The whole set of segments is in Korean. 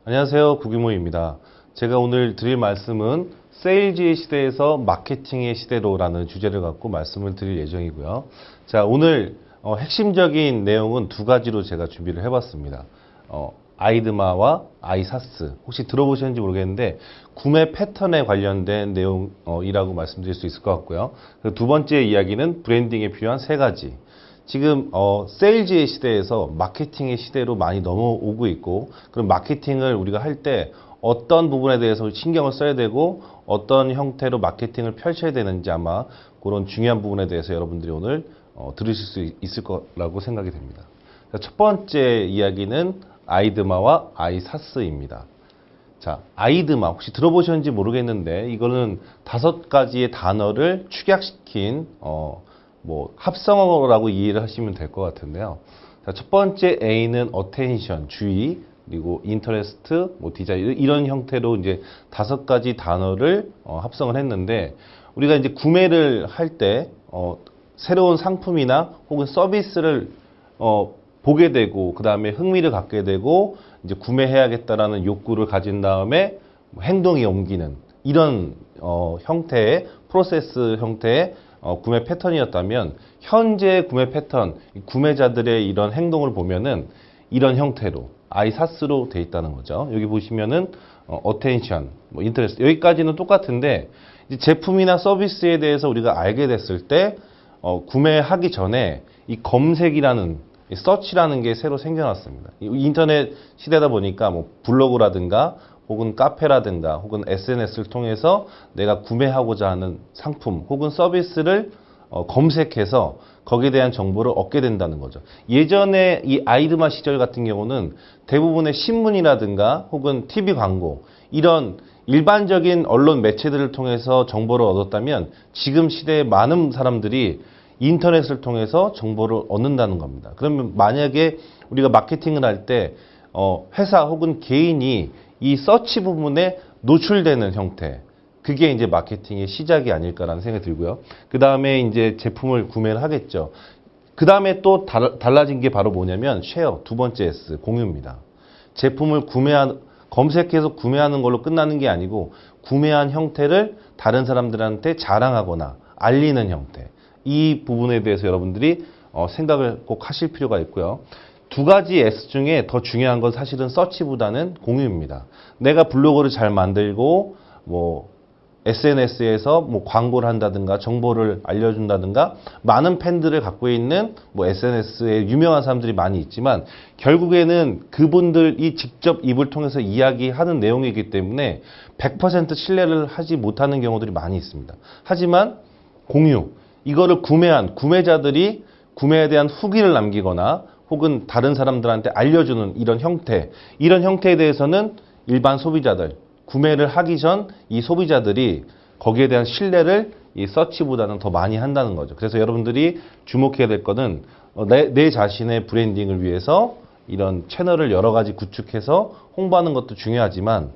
안녕하세요. 구기모입니다. 제가 오늘 드릴 말씀은 세일즈의 시대에서 마케팅의 시대로라는 주제를 갖고 말씀을 드릴 예정이고요. 자, 오늘 핵심적인 내용은 두 가지로 제가 준비를 해봤습니다. 아이드마와 아이사스. 혹시 들어보셨는지 모르겠는데 구매 패턴에 관련된 내용이라고 말씀드릴 수 있을 것 같고요. 두 번째 이야기는 브랜딩에 필요한 세 가지. 지금 세일즈의 시대에서 마케팅의 시대로 많이 넘어오고 있고, 그럼 마케팅을 우리가 할 때 어떤 부분에 대해서 신경을 써야 되고 어떤 형태로 마케팅을 펼쳐야 되는지 아마 그런 중요한 부분에 대해서 여러분들이 오늘 들으실 수 있을 거라고 생각이 됩니다. 첫 번째 이야기는 아이드마와 아이사스입니다. 자, 아이드마 혹시 들어보셨는지 모르겠는데 이거는 5가지의 단어를 축약시킨 합성어라고 이해를 하시면 될 것 같은데요. 자, 첫 번째 A는 attention, 주의, 그리고 interest, desire 이런 형태로 이제 5가지 단어를 합성을 했는데 우리가 이제 구매를 할 때 새로운 상품이나 혹은 서비스를 보게 되고 그 다음에 흥미를 갖게 되고 이제 구매해야겠다라는 욕구를 가진 다음에 행동에 옮기는 이런 형태의 프로세스 형태의 구매 패턴이었다면 현재 구매 패턴, 구매자들의 이런 행동을 보면은 이런 형태로 아이사스로 돼 있다는 거죠. 여기 보시면은 attention, interest 여기까지는 똑같은데 이제 제품이나 서비스에 대해서 우리가 알게 됐을 때 구매하기 전에 이 검색이라는 이 서치라는 게 새로 생겨났습니다. 인터넷 시대다 보니까 블로그라든가 혹은 카페라든가 혹은 SNS를 통해서 내가 구매하고자 하는 상품 혹은 서비스를 검색해서 거기에 대한 정보를 얻게 된다는 거죠. 예전에 이 아이드마 시절 같은 경우는 대부분의 신문이라든가 혹은 TV 광고 이런 일반적인 언론 매체들을 통해서 정보를 얻었다면 지금 시대에 많은 사람들이 인터넷을 통해서 정보를 얻는다는 겁니다. 그러면 만약에 우리가 마케팅을 할 때 회사 혹은 개인이 이 서치 부분에 노출되는 형태, 그게 이제 마케팅의 시작이 아닐까라는 생각이 들고요. 그 다음에 이제 제품을 구매를 하겠죠. 그 다음에 또 달라진 게 바로 뭐냐면 쉐어, 두 번째 S, 공유입니다. 제품을 검색해서 구매하는 걸로 끝나는 게 아니고 구매한 형태를 다른 사람들한테 자랑하거나 알리는 형태. 이 부분에 대해서 여러분들이 생각을 꼭 하실 필요가 있고요. 두 가지 S 중에 더 중요한 건 사실은 서치보다는 공유입니다. 내가 블로그를 잘 만들고 SNS에서 광고를 한다든가 정보를 알려준다든가 많은 팬들을 갖고 있는 SNS에 유명한 사람들이 많이 있지만 결국에는 그분들이 직접 입을 통해서 이야기하는 내용이기 때문에 100% 신뢰를 하지 못하는 경우들이 많이 있습니다. 하지만 공유, 이거를 구매한 구매자들이 구매에 대한 후기를 남기거나 혹은 다른 사람들한테 알려주는 이런 형태에 대해서는 일반 소비자들, 구매를 하기 전 이 소비자들이 거기에 대한 신뢰를 이 서치보다는 더 많이 한다는 거죠. 그래서 여러분들이 주목해야 될 거는 내 자신의 브랜딩을 위해서 이런 채널을 여러 가지 구축해서 홍보하는 것도 중요하지만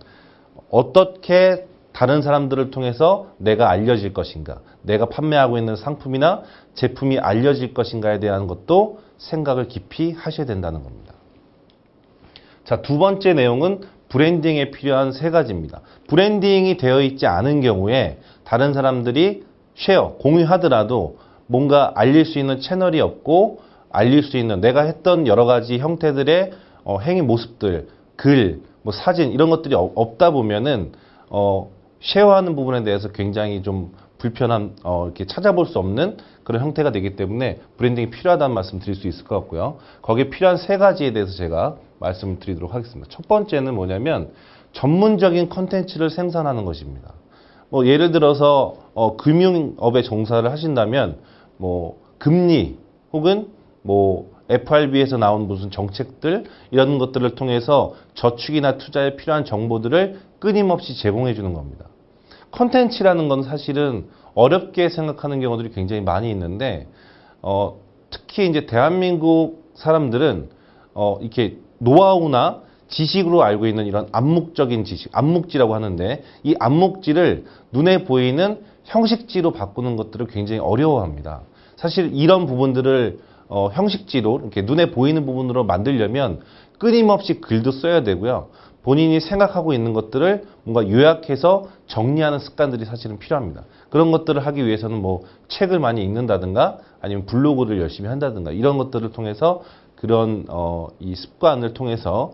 어떻게 다른 사람들을 통해서 내가 알려질 것인가, 내가 판매하고 있는 상품이나 제품이 알려질 것인가에 대한 것도 생각을 깊이 하셔야 된다는 겁니다. 자, 두 번째 내용은 브랜딩에 필요한 세 가지입니다. 브랜딩이 되어 있지 않은 경우에 다른 사람들이 쉐어, 공유하더라도 뭔가 알릴 수 있는 채널이 없고 알릴 수 있는 내가 했던 여러 가지 형태들의 행위 모습들, 글, 사진 이런 것들이 없다 보면은 쉐어하는 부분에 대해서 굉장히 좀 불편한 이렇게 찾아볼 수 없는 그런 형태가 되기 때문에 브랜딩이 필요하다는 말씀 드릴 수 있을 것 같고요. 거기에 필요한 세 가지에 대해서 제가 말씀을 드리도록 하겠습니다. 첫 번째는 뭐냐면 전문적인 컨텐츠를 생산하는 것입니다. 예를 들어서 금융업에 종사를 하신다면 금리 혹은 FRB에서 나온 무슨 정책들 이런 것들을 통해서 저축이나 투자에 필요한 정보들을 끊임없이 제공해 주는 겁니다. 컨텐츠라는 건 사실은 어렵게 생각하는 경우들이 굉장히 많이 있는데 특히 이제 대한민국 사람들은 이렇게 노하우나 지식으로 알고 있는 이런 암묵적인 지식, 암묵지라고 하는데 이 암묵지를 눈에 보이는 형식지로 바꾸는 것들을 굉장히 어려워합니다. 사실 이런 부분들을 형식지로 이렇게 눈에 보이는 부분으로 만들려면 끊임없이 글도 써야 되고요. 본인이 생각하고 있는 것들을 뭔가 요약해서 정리하는 습관들이 사실은 필요합니다. 그런 것들을 하기 위해서는 뭐 책을 많이 읽는다든가 아니면 블로그를 열심히 한다든가 이런 것들을 통해서 그런 이 습관을 통해서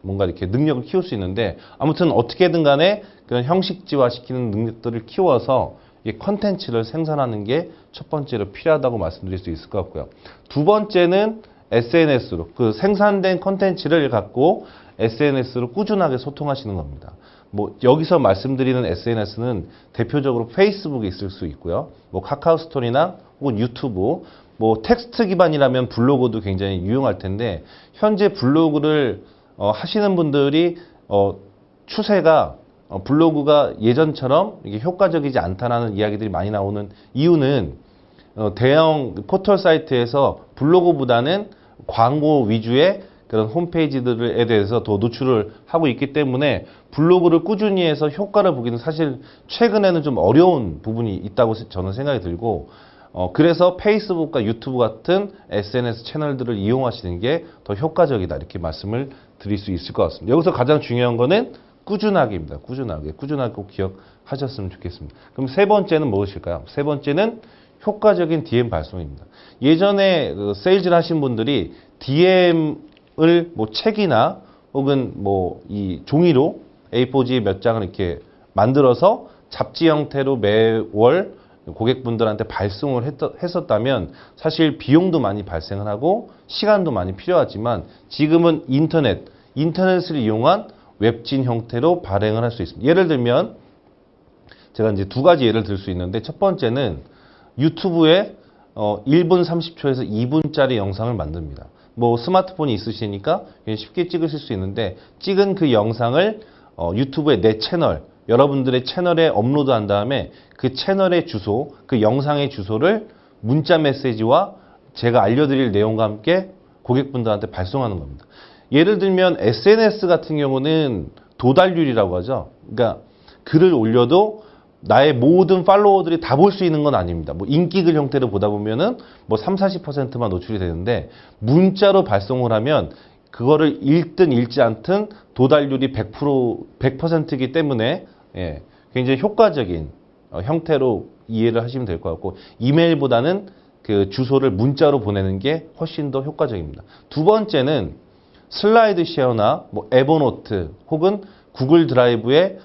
뭔가 이렇게 능력을 키울 수 있는데 아무튼 어떻게든 간에 그런 형식지화 시키는 능력들을 키워서 이 컨텐츠를 생산하는 게 첫 번째로 필요하다고 말씀드릴 수 있을 것 같고요. 두 번째는 SNS로 그 생산된 컨텐츠를 갖고 SNS로 꾸준하게 소통하시는 겁니다. 뭐 여기서 말씀드리는 SNS는 대표적으로 페이스북에 있을 수 있고요. 뭐 카카오 스토리나 혹은 유튜브, 뭐 텍스트 기반이라면 블로그도 굉장히 유용할 텐데 현재 블로그를 하시는 분들이 추세가 블로그가 예전처럼 이게 효과적이지 않다라는 이야기들이 많이 나오는 이유는 대형 포털 사이트에서 블로그보다는 광고 위주의 그런 홈페이지들에 대해서 더 노출을 하고 있기 때문에 블로그를 꾸준히 해서 효과를 보기는 사실 최근에는 좀 어려운 부분이 있다고 저는 생각이 들고 그래서 페이스북과 유튜브 같은 SNS 채널들을 이용하시는 게 더 효과적이다 이렇게 말씀을 드릴 수 있을 것 같습니다. 여기서 가장 중요한 거는 꾸준하게입니다. 꾸준하게 꼭 기억하셨으면 좋겠습니다. 그럼 세 번째는 무엇일까요? 세 번째는 효과적인 DM 발송입니다. 예전에 세일즈를 하신 분들이 DM을 뭐 책이나 혹은 뭐 이 종이로 A4지 몇 장을 이렇게 만들어서 잡지 형태로 매월 고객분들한테 발송을 했었다면 사실 비용도 많이 발생을 하고 시간도 많이 필요하지만 지금은 인터넷을 이용한 웹진 형태로 발행을 할 수 있습니다. 예를 들면 제가 이제 두 가지 예를 들 수 있는데 첫 번째는 유튜브에 1분 30초에서 2분짜리 영상을 만듭니다. 뭐 스마트폰이 있으시니까 쉽게 찍으실 수 있는데 찍은 그 영상을 유튜브의 내 채널, 여러분들의 채널에 업로드한 다음에 그 채널의 주소, 그 영상의 주소를 문자 메시지와 제가 알려드릴 내용과 함께 고객분들한테 발송하는 겁니다. 예를 들면 SNS 같은 경우는 도달률이라고 하죠. 그러니까 글을 올려도 나의 모든 팔로워들이 다 볼 수 있는 건 아닙니다. 뭐 인기글 형태로 보다 보면은 뭐 30~40%만 노출이 되는데 문자로 발송을 하면 그거를 읽든 읽지 않든 도달률이 100%이기 때문에 굉장히 효과적인 형태로 이해를 하시면 될 것 같고 이메일보다는 그 주소를 문자로 보내는 게 훨씬 더 효과적입니다. 두 번째는 슬라이드 쉐어나 뭐 에버노트 혹은 구글 드라이브의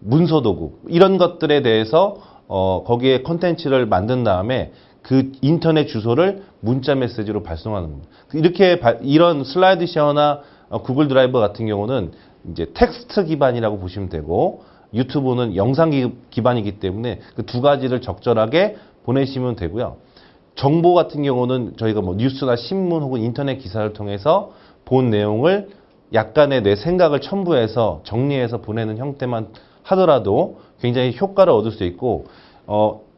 문서 도구 이런 것들에 대해서 거기에 콘텐츠를 만든 다음에 그 인터넷 주소를 문자 메시지로 발송하는 겁니다. 이렇게 이런 슬라이드 쉐어나 구글 드라이브 같은 경우는 이제 텍스트 기반이라고 보시면 되고 유튜브는 영상 기반이기 때문에 그 두 가지를 적절하게 보내시면 되고요. 정보 같은 경우는 저희가 뭐 뉴스나 신문 혹은 인터넷 기사를 통해서 본 내용을 약간의 내 생각을 첨부해서 정리해서 보내는 형태만 하더라도 굉장히 효과를 얻을 수 있고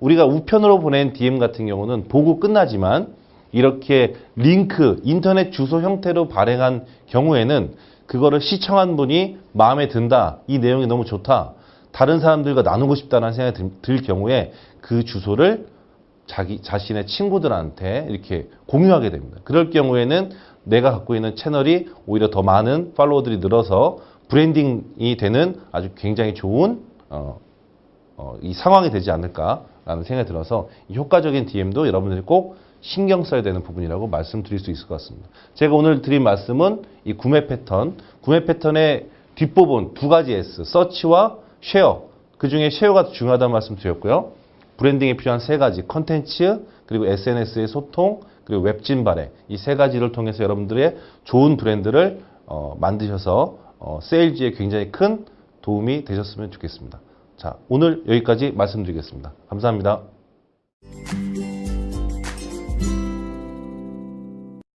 우리가 우편으로 보낸 DM 같은 경우는 보고 끝나지만 이렇게 링크, 인터넷 주소 형태로 발행한 경우에는 그거를 시청한 분이 마음에 든다, 이 내용이 너무 좋다, 다른 사람들과 나누고 싶다는 생각이 들 경우에 그 주소를 자신의 친구들한테 이렇게 공유하게 됩니다. 그럴 경우에는 내가 갖고 있는 채널이 오히려 더 많은 팔로워들이 늘어서 브랜딩이 되는 아주 굉장히 좋은 이 상황이 되지 않을까라는 생각이 들어서 이 효과적인 DM도 여러분들이 꼭 신경 써야 되는 부분이라고 말씀드릴 수 있을 것 같습니다. 제가 오늘 드린 말씀은 이 구매 패턴의 뒷부분 두 가지 S, 서치와 쉐어, 그 중에 쉐어가 중요하다는 말씀 드렸고요. 브랜딩에 필요한 세 가지, 컨텐츠, 그리고 SNS의 소통, 그리고 웹진 발행, 이 세 가지를 통해서 여러분들의 좋은 브랜드를 만드셔서 세일즈에 굉장히 큰 도움이 되셨으면 좋겠습니다. 자, 오늘 여기까지 말씀드리겠습니다. 감사합니다.